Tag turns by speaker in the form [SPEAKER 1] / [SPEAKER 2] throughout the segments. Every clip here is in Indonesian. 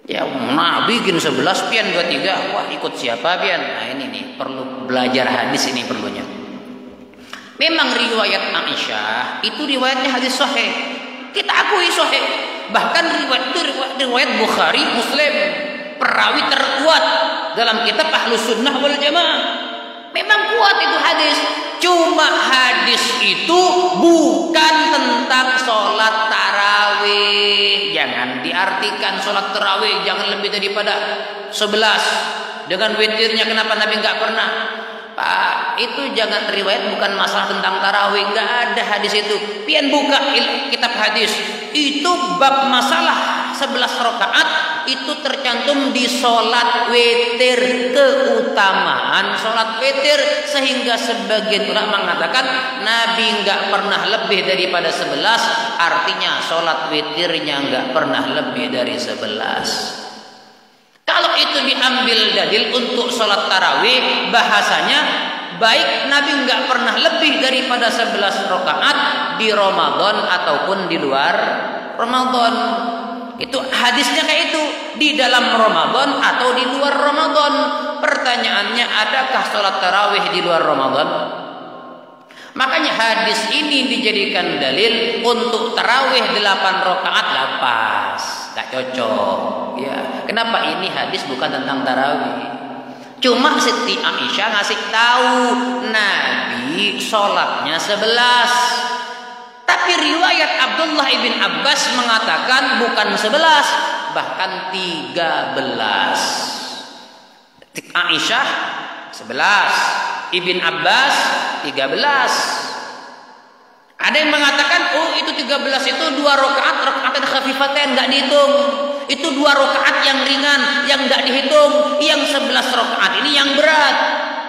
[SPEAKER 1] Ya Nabi bikin 11 pian 23. Wah, ikut siapa pian? Nah ini nih perlu belajar hadis ini perlunya. Memang riwayat Aisyah itu riwayatnya hadis sahih. Kita akui sahih. Bahkan riwayat itu riwayat Bukhari, Muslim. Perawi terkuat dalam kitab Ahlus Sunnah wal Jamaah. Memang kuat itu hadis. Cuma hadis itu bukan tentang sholat tarawih. Jangan diartikan sholat tarawih jangan lebih daripada 11. Dengan witirnya kenapa Nabi nggak pernah? Pak, itu jangan riwayat bukan masalah tentang tarawih. Nggak ada hadis itu. Pian buka kitab hadis. Itu bab masalah 11 rakaat itu tercantum di sholat witir, keutamaan sholat witir, sehingga sebagian ulama mengatakan Nabi nggak pernah lebih daripada 11, artinya sholat witirnya nggak pernah lebih dari 11. Kalau itu diambil dalil untuk sholat tarawih, bahasanya baik Nabi nggak pernah lebih daripada 11 rakaat di Ramadan ataupun di luar Ramadan. Itu hadisnya kayak itu, di dalam Ramadan atau di luar Ramadan. Pertanyaannya, adakah sholat tarawih di luar Ramadan? Makanya hadis ini dijadikan dalil untuk tarawih 8 rakaat lepas, gak cocok. Ya, kenapa ini hadis bukan tentang tarawih? Cuma Siti Aisyah ngasih tahu Nabi sholatnya 11. Tapi riwayat Abdullah ibn Abbas mengatakan bukan 11, bahkan 13. Aisyah 11, Ibn Abbas 13. Ada yang mengatakan oh itu 13 itu 2 rakaat khafifatain nggak dihitung. Itu 2 rakaat yang ringan yang nggak dihitung. Yang 11 rakaat ini yang berat.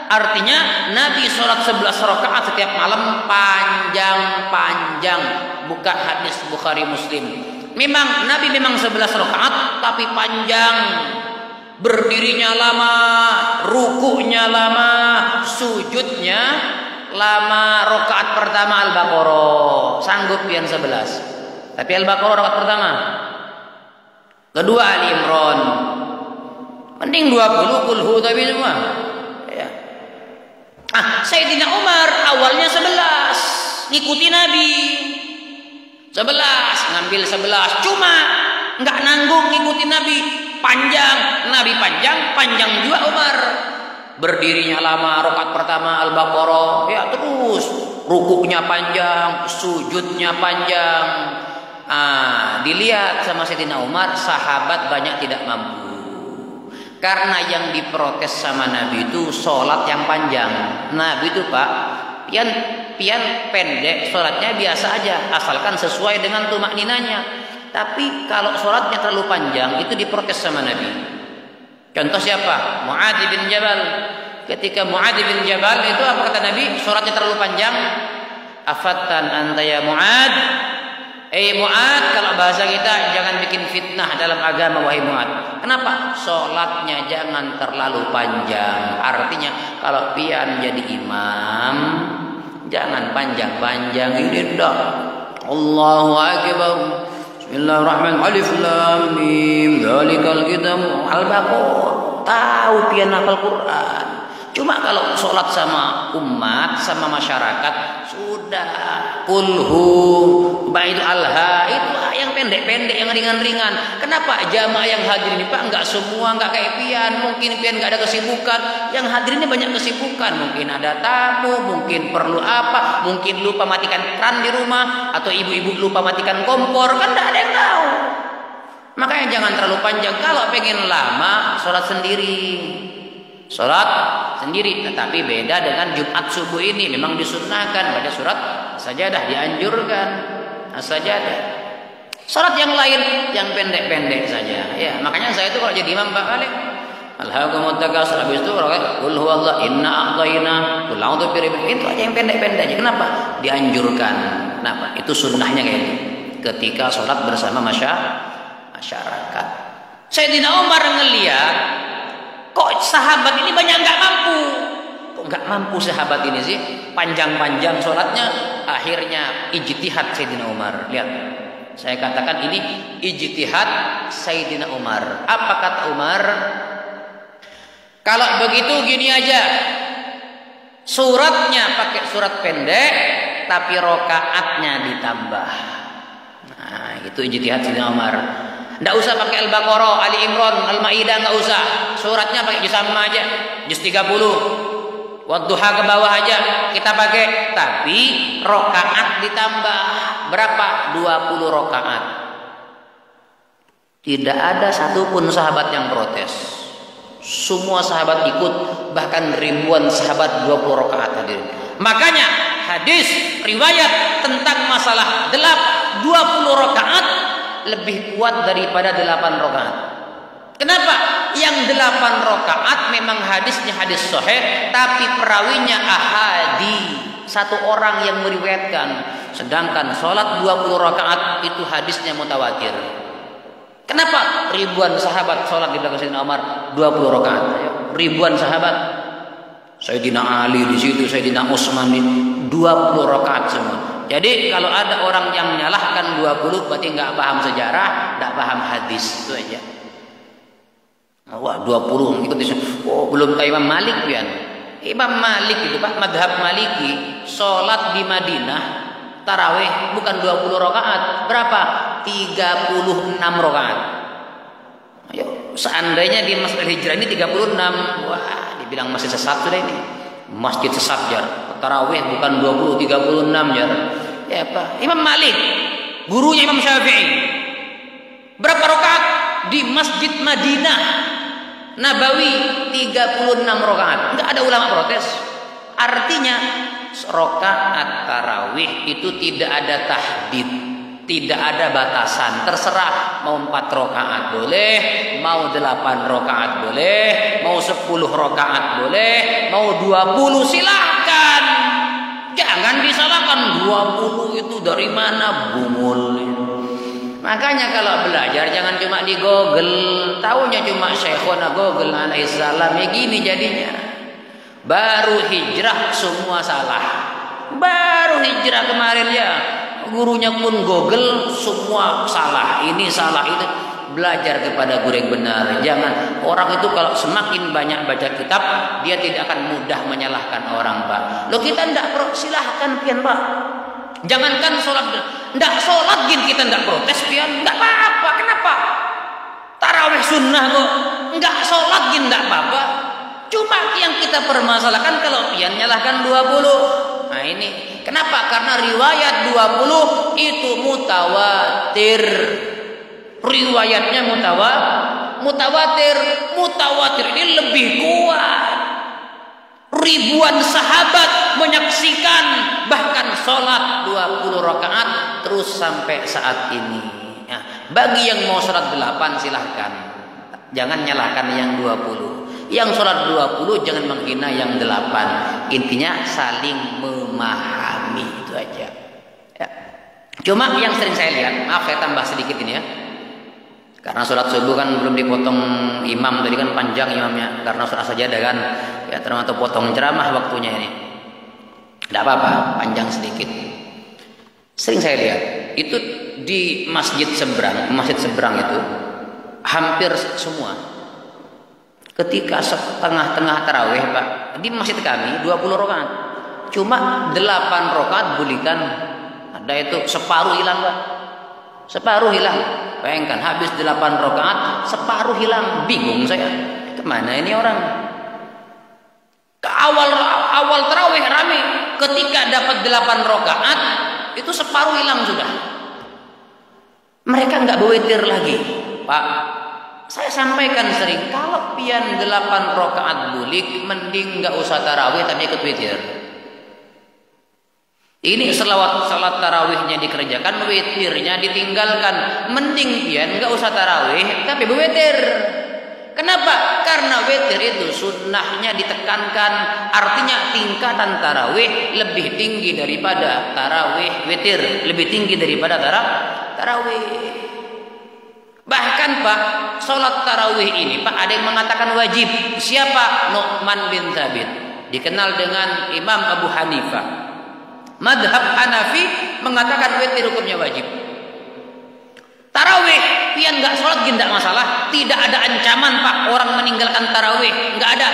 [SPEAKER 1] Artinya Nabi sholat 11 rakaat setiap malam panjang-panjang. Buka hadis Bukhari Muslim. Memang Nabi memang 11 rakaat tapi panjang. Berdirinya lama, rukunya lama, sujudnya lama. Rakaat pertama Al-Baqarah sanggup pian 11. Tapi Al-Baqarah rakaat pertama. Kedua Ali Imran. Mending 20 kulhu tapi semua. Sayyidina Umar awalnya 11 ngikuti Nabi 11 ngambil 11 cuma nggak nanggung ngikuti Nabi panjang. Nabi panjang juga Umar. Berdirinya lama, rakaat pertama Al-Baqarah ya, terus rukuknya panjang, sujudnya panjang. Dilihat sama Sayyidina Umar, sahabat banyak tidak mampu. Karena yang diprotes sama Nabi itu sholat yang panjang. Nabi itu Pak, pian pendek, sholatnya biasa aja, asalkan sesuai dengan tumakninanya. Tapi kalau sholatnya terlalu panjang, itu diprotes sama Nabi. Contoh siapa? Mu'adz bin Jabal. Ketika Mu'adz bin Jabal itu apa kata Nabi? Sholatnya terlalu panjang. Afattan anta ya Mu'adz. Mu'adz, kalau bahasa kita jangan bikin fitnah dalam agama wahai Mu'adz. Kenapa? Sholatnya jangan terlalu panjang. Artinya kalau pian jadi imam jangan panjang-panjang. Ini dah Allahu Akbar. Bismillahirrahmanirrahim. Alif Lam Mim. Dzalikal kitabu. Al-Baqarah. Tahu pian hafal Quran. Cuma kalau sholat sama umat, sama masyarakat, sudah kulhu, bait alha, itu yang pendek-pendek, yang ringan-ringan. Kenapa jamaah yang hadir ini Pak, nggak semua, nggak kayak pian. Mungkin pian nggak ada kesibukan. Yang hadir ini banyak kesibukan. Mungkin ada tamu, mungkin perlu apa, mungkin lupa matikan keran di rumah, atau ibu-ibu lupa matikan kompor, kan nggak ada yang tahu. Makanya jangan terlalu panjang. Kalau pengen lama, sholat sendiri. Sholat sendiri, tetapi beda dengan Jumat subuh ini. Memang disunnahkan baca surat sajadah, dianjurkan sajadah. Sholat yang lain yang pendek-pendek saja. Ya, makanya saya itu kalau jadi imam Pak Khalid, alhaakumut takasur, habis itu qul huwallahu inna a'tayna qul a'udzu birabbil itu aja yang pendek-pendek aja. Kenapa? Dianjurkan. Kenapa? Itu sunnahnya kayak gitu. Ketika sholat bersama masyarakat. Sayyidina Umar ngelihat kok sahabat ini banyak nggak mampu. Kok nggak mampu sahabat ini sih? Panjang-panjang sholatnya. Akhirnya ijtihad Sayyidina Umar. Lihat. Saya katakan ini ijtihad Sayyidina Umar. Apa kata Umar? Kalau begitu gini aja. Suratnya pakai surat pendek, tapi rokaatnya ditambah. Nah, itu ijtihad Sayyidina Umar. Nggak usah pakai Al-Baqarah, Ali Imran, Al-Maidah, nggak usah. Suratnya pakai juz amma aja, juz 30. Wadduha ke bawah aja kita pakai, tapi rokaat ditambah. Berapa? 20 rokaat. Tidak ada satupun sahabat yang protes. Semua sahabat ikut, bahkan ribuan sahabat 20 rokaat hadirin. Makanya hadis riwayat tentang masalah 20 rokaat lebih kuat daripada 8 rokaat. Kenapa? Yang 8 rokaat memang hadisnya hadis sahih, tapi perawinya ahadi, satu orang yang meriwayatkan. Sedangkan sholat 20 rokaat itu hadisnya mutawatir. Kenapa? Ribuan sahabat sholat di belakang Sayyidina Umar 20 rokaat. Ribuan sahabat. Sayyidina Ali di situ, Sayyidina Utsman di 20 rokaat semua. Jadi kalau ada orang yang menyalahkan 20 berarti nggak paham sejarah, nggak paham hadis, itu aja. Wah 20 ikut di oh belum tahu Imam Malik pian. Imam Malik itu Pak, madhab Maliki, sholat di Madinah tarawih bukan 20 rakaat, berapa? 36 rakaat. Ayo, seandainya di Masjid Hijrah ini 36, wah dibilang masih sesat sudah ini. Masjid sesat jar. Tarawih bukan 20, 36 jar. Ya Pak, Imam Malik, gurunya Imam Syafi'i. Berapa rakaat di Masjid Madinah Nabawi? 36 rakaat. Enggak ada ulama protes. Artinya rakaat tarawih itu tidak ada tahdid, tidak ada batasan, terserah mau 4 rakaat boleh, mau 8 rakaat boleh, mau 10 rakaat boleh, mau 20 silahkan. Jangan disalahkan 20 itu dari mana bungul. Makanya kalau belajar jangan cuma di Google, taunya cuma Syekhona Google alaihissalam, ya gini jadinya. Baru hijrah semua salah. Baru hijrah kemarin ya, gurunya pun Google semua salah. Ini salah itu. Belajar kepada guru yang benar. Jangan, orang itu kalau semakin banyak baca kitab, dia tidak akan mudah menyalahkan orang, Pak. Loh kita ndak silahkan pian, Pak. Jangankan sholat, ndak sholat gin kita ndak protes pian, ndak apa-apa. Kenapa? Tarawih sunnah kok, nggak sholat gin ndak apa-apa. Cuma yang kita permasalahkan kalau pian nyalahkan 20. Nah ini kenapa? Karena riwayat 20 itu mutawatir. Riwayatnya mutawatir. Mutawatir ini lebih kuat. Ribuan sahabat menyaksikan, bahkan sholat 20 rakaat terus sampai saat ini. Nah, bagi yang mau sholat 8 silahkan. Jangan nyalahkan yang 20. Yang sholat 20 jangan menghina yang 8. Intinya saling memahami, itu aja. Ya. Cuma yang sering saya lihat, maaf saya tambah sedikit ini ya. Karena sholat subuh kan belum dipotong imam, tadi kan panjang imamnya. Karena sholat sajadah kan, ya termasuk potong ceramah waktunya ini. Tidak apa-apa, panjang sedikit. Sering saya lihat, itu di masjid seberang itu, hampir semua. Ketika setengah-tengah tarawih Pak, di masjid kami 20 rakaat. Cuma 8 rakaat bulikan. Ada itu separuh hilang Pak. Separuh hilang. Bayangkan habis 8 rakaat separuh hilang. Bingung saya. Kemana ini orang? Ke awal tarawih rame. Ketika dapat 8 rakaat itu separuh hilang sudah. Mereka nggak berwitir lagi. Pak, saya sampaikan sering, kalau pian 8 rakaat bulik, mending nggak usah tarawih tapi ikut witir. Ini salat tarawihnya dikerjakan, witirnya ditinggalkan. Mending pian nggak usah tarawih tapi berwitir. Kenapa? Karena witir itu sunnahnya ditekankan, artinya tingkatan tarawih lebih tinggi daripada tarawih witir, lebih tinggi daripada tarawih. Bahkan Pak, sholat tarawih ini Pak ada yang mengatakan wajib. Siapa? Nu'man bin Thabit, dikenal dengan Imam Abu Hanifah. Madhab Hanafi mengatakan witir hukumnya wajib. Tarawih, pian nggak sholat tidak masalah. Tidak ada ancaman pak orang meninggalkan tarawih, nggak ada.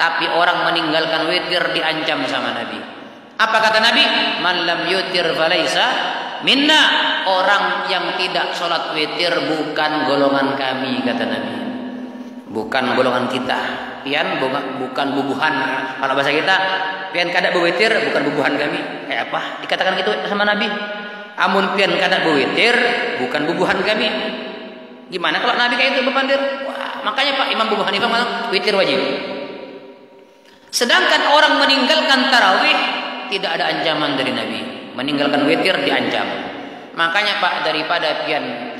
[SPEAKER 1] Tapi orang meninggalkan witir diancam sama Nabi. Apa kata Nabi? Man lam yutir falaisa minna. Orang yang tidak sholat witir bukan golongan kami, kata Nabi. Bukan golongan kita. Pian bukan bubuhan. Kalau bahasa kita, pian kada bewitir bukan bubuhan kami. Kayak apa? Dikatakan gitu sama Nabi. Amun pian kada bewitir bukan bubuhan kami. Gimana kalau Nabi kayak itu berpandir? Wah, makanya Pak Imam Abu Hanifah malah witir wajib. Sedangkan orang meninggalkan tarawih tidak ada ancaman dari Nabi. Meninggalkan witir diancam. Makanya Pak, daripada pian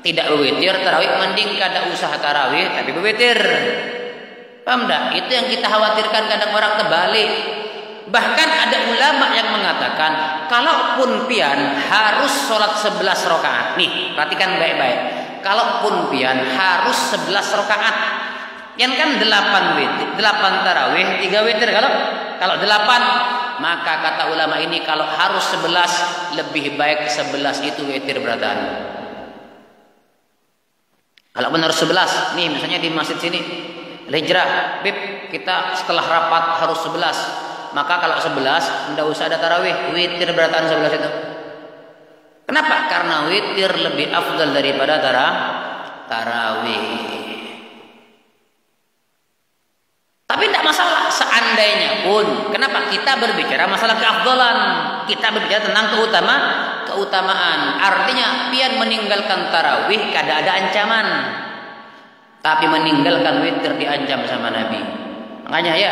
[SPEAKER 1] tidak berwitir tarawih, mending kada usah tarawih tapi berwitir. Paham tak? Itu yang kita khawatirkan, kadang orang terbalik. Bahkan ada ulama yang mengatakan, kalaupun pian harus sholat 11 rakaat. Nih, perhatikan baik-baik. Kalaupun pian harus 11 rakaat. Yang kan 8 tarawih, 3 witir. Kalau 8, maka kata ulama ini kalau harus 11, lebih baik 11 itu witir beratan. Kalau benar 11, nih misalnya di masjid sini, Hijrah, Bib, kita setelah rapat harus 11. Maka kalau 11, tidak usah ada tarawih, witir beratan 11 itu. Kenapa? Karena witir lebih afdal daripada tarawih. Tapi tidak masalah seandainya pun. Kenapa? Kita berbicara masalah keafdalan. Kita berbicara tentang keutamaan. Artinya pian meninggalkan tarawih kada ada ancaman. Tapi meninggalkan witir diancam sama Nabi. Makanya ya,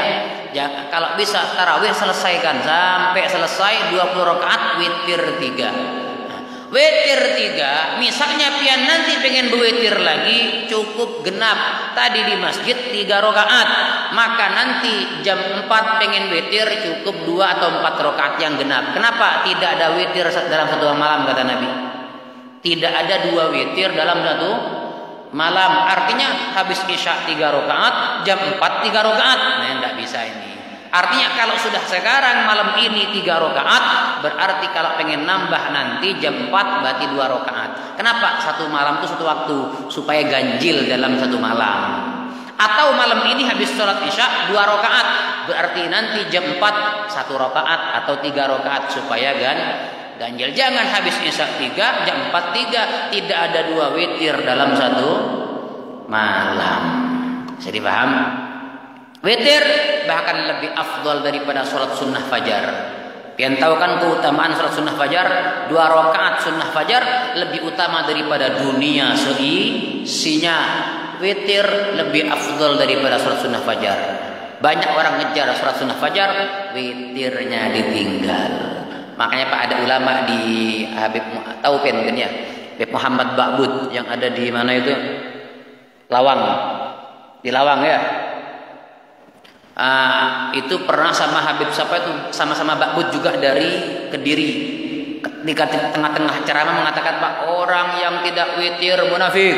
[SPEAKER 1] kalau bisa tarawih selesaikan sampai selesai 20 rakaat witir 3. Witir 3, misalnya pian nanti pengen berwitir lagi, cukup genap. Tadi di masjid 3 rakaat, maka nanti jam 4 pengen witir, cukup 2 atau 4 rakaat yang genap. Kenapa tidak ada witir dalam satu malam, kata Nabi? Tidak ada 2 witir dalam satu malam. Artinya habis isya 3 rakaat, jam 4 3 rakaat. Nah, tidak bisa ini. Artinya kalau sudah sekarang malam ini 3 rakaat, berarti kalau pengen nambah nanti jam 4 berarti 2 rakaat. Kenapa? Satu malam itu satu waktu, supaya ganjil dalam satu malam. Atau malam ini habis sholat isya 2 rakaat, berarti nanti jam 4 1 rakaat atau 3 rakaat supaya ganjil. Jangan habis isya 3, jam 4 3, tidak ada 2 witir dalam satu malam. Bisa dipaham? Witir bahkan lebih afdal daripada sholat sunnah fajar. Pian tahu kan keutamaan sholat sunnah fajar? 2 rakaat sunnah fajar lebih utama daripada dunia seisinya. Witir lebih afdal daripada sholat sunnah fajar. Banyak orang ngejar sholat sunnah fajar, witirnya ditinggal. Makanya Pak, ada ulama di Habib, tahu kan ya, Habib Muhammad Ba'bud yang ada di mana itu? Lawang. Di Lawang ya. Itu pernah sama Habib siapa itu, sama-sama Ba'bud juga dari Kediri. Di tengah-tengah ceramah mengatakan, Pak, orang yang tidak witir munafik,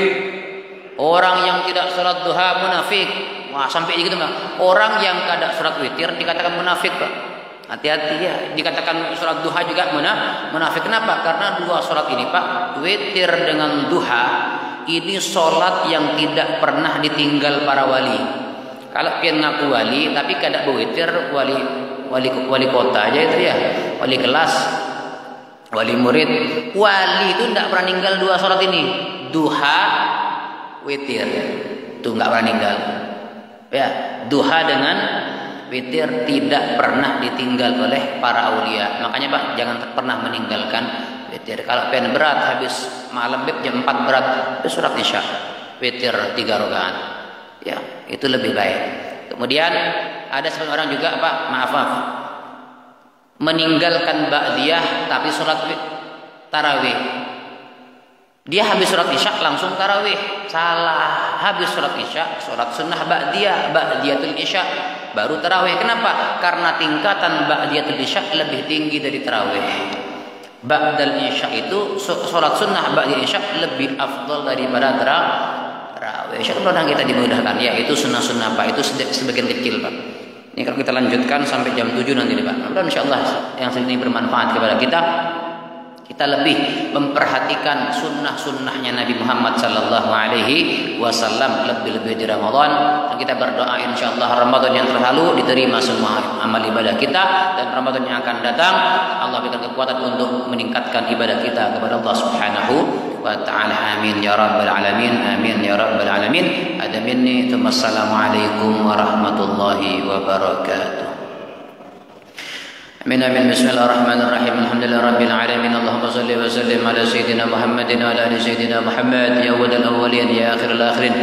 [SPEAKER 1] orang yang tidak sholat duha munafik. Wah, sampai gitu Pak. Orang yang kada sholat witir dikatakan munafik, Pak. Hati-hati ya, dikatakan sholat duha juga munafik. Kenapa? Karena 2 sholat ini Pak, witir dengan duha, ini sholat yang tidak pernah ditinggal para wali. Kalau pian ngaku wali tapi kada berwitir, wali kota aja itu ya, wali kelas, wali murid, wali itu tidak pernah ninggal 2 sholat ini, duha, witir, itu nggak pernah ninggal. Ya, duha dengan witir tidak pernah ditinggal oleh para aulia. Makanya Pak, jangan pernah meninggalkan witir. Kalau pian berat habis malam jam 4 berat, itu surat isya, witir 3 rakaat. Ya, itu lebih baik. Kemudian ada sebagian orang juga Pak, maaf, meninggalkan ba'diyah tapi sholat tarawih. Dia habis sholat isya langsung tarawih. Salah. Habis sholat isya, sholat sunnah ba'diyatul isya, baru tarawih. Kenapa? Karena tingkatan ba'diyatul isya lebih tinggi dari tarawih. Ba'dal isya itu, sholat sunnah ba'diyah isya lebih afdal daripada tarawih. Insyaallah kita dimudahkan, ya itu sunnah-sunnah Pak, itu sebagian kecil Pak. Ini kalau kita lanjutkan sampai jam 7 nanti nih Pak. Mudah-mudahan insyaallah yang ini bermanfaat kepada kita. kita lebih memperhatikan sunnah-sunnahnya Nabi Muhammad Sallallahu Alaihi Wasallam lebih-lebih di Ramadan. Dan kita berdoa insyaallah Ramadan yang terlalu diterima semua amal ibadah kita, dan Ramadan yang akan datang Allah berikan kekuatan untuk meningkatkan ibadah kita kepada Allah Subhanahu wa taala. Amin ya rabbal alamin. Amin ya rabbal alamin. Ada minni. Assalamualaikum warahmatullahi wabarakatuh. Amin amin. Bismillahirrahmanirrahim. Alhamdulillahirabbil alamin. Allahumma shalli wa sallim ala sayyidina Muhammadin wa ala ali sayyidina Muhammad ya awwalal awwalin ya akhirul akhirin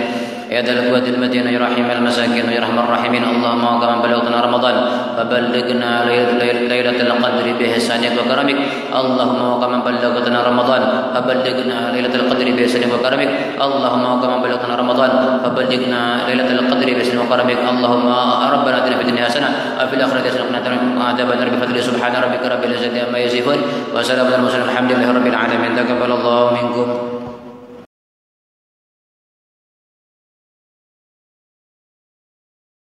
[SPEAKER 1] ya dzal quwwatil matin ya rahimal masakin ya arhamar rahimin. Allahumma kama balaghna Ramadan faballighna lailatul qadri bi ihsanik wa karamik. Allahumma kama balaghna Ramadan faballighna lailatul qadri bi ihsanik wa karamik. Allahumma kama balaghna Ramadan faballighna lailatul qadri bi ihsanik wa karamik. Allahumma rabbana atina fid dunya hasanah wa fil akhirati hasanah wa qina adzaban nar. Subhana rabbika rabbil izzati amma yasifun wa salamun alal mursalin walhamdulillahi rabbil alamin. Taqabbalallahu minkum.